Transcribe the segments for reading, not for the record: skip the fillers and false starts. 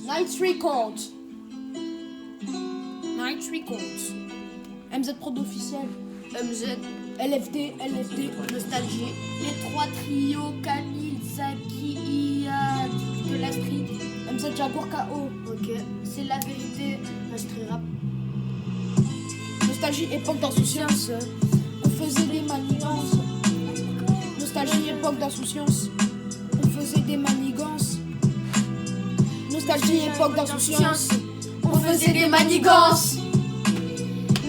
Night Records. Night Records. MZ Prod officiel. MZ, LFD, Nostalgie. Les trois trios, Camille, Zaki, Iyad, de la street. MZ Jaguar KO. Ok, c'est la vérité. Street rap. Nostalgie, époque d'insouciance. On faisait des manigances. Nostalgie, époque d'insouciance. On faisait des manigances. Nostalgie, époque d'insouciance. On faisait des manigances.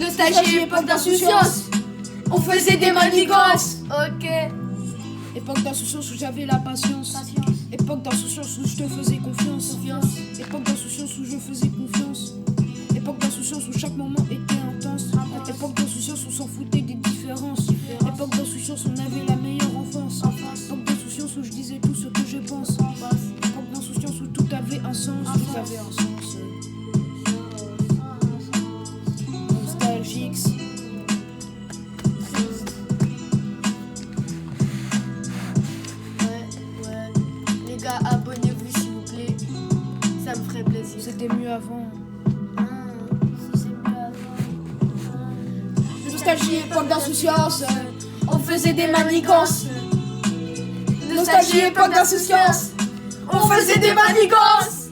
Nostalgie, époque d'insouciance. On faisait des manigances. Ok. Époque d'insouciance où j'avais la patience. Époque d'insouciance où je te faisais confiance. Époque d'insouciance où je faisais confiance. Époque d'insouciance où chaque moment était intense. Époque d'insouciance où on s'en foutait des différences. Époque d'insouciance où on avait la meilleure enfance. Époque d'insouciance où je disais tout ce que je pense. Époque d'insouciance où tout avait un sens. Tout avait un sens. Nostalgique. Ouais. Les gars, abonnez-vous s'il vous plaît. Ça me ferait plaisir. C'était mieux avant. Si c'est mieux avant. Nostalgie, époque d'insouciance. On faisait des manigances. Nostalgie, époque d'insouciance. On faisait des manigances.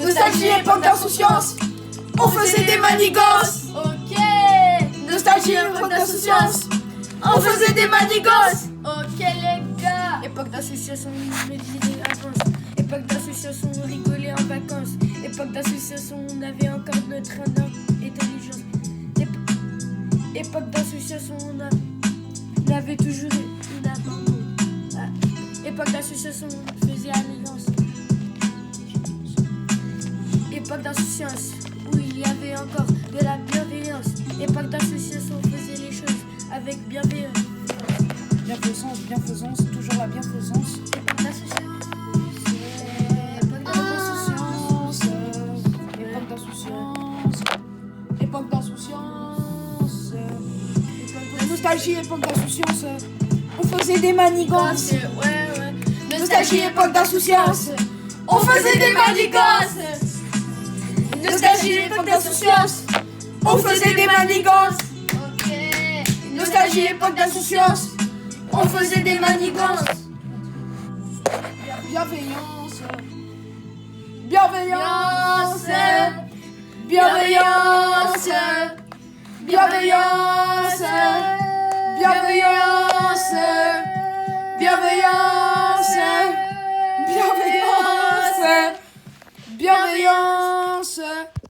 Nostalgie, époque d'insouciance. On faisait des manigances. Ok. Nostalgie, époque d'insouciance. On faisait des manigances. Ok les gars. Époque d'association, on faisait des vacances. Époque d'association, on rigolait en vacances. Époque d'association, on avait encore notre intelligence. Époque d'association, on avait toujours une abandon. Époque d'association, on faisait alliance. Époque d'insouciance, où il y avait encore de la bienveillance. Époque d'association, on faisait les choses avec bienveillance. Bienfaisance, toujours la bienfaisance. Époque d'association. Époque d'insouciance. Époque d'insouciance. Nostalgie, époque d'insouciance. On faisait des manigances. Ouais. Nostalgie, époque d'insouciance. On faisait des manigances. Nostalgie, époque d'insouciance. On faisait des manigances. Ok. Nostalgie, époque d'insouciance. On faisait des manigances. Bienveillance. Bienveillance. Bienveillance. Bienveillance. Bienveillance. Bienveillance. Bienveillance. Bienveillance.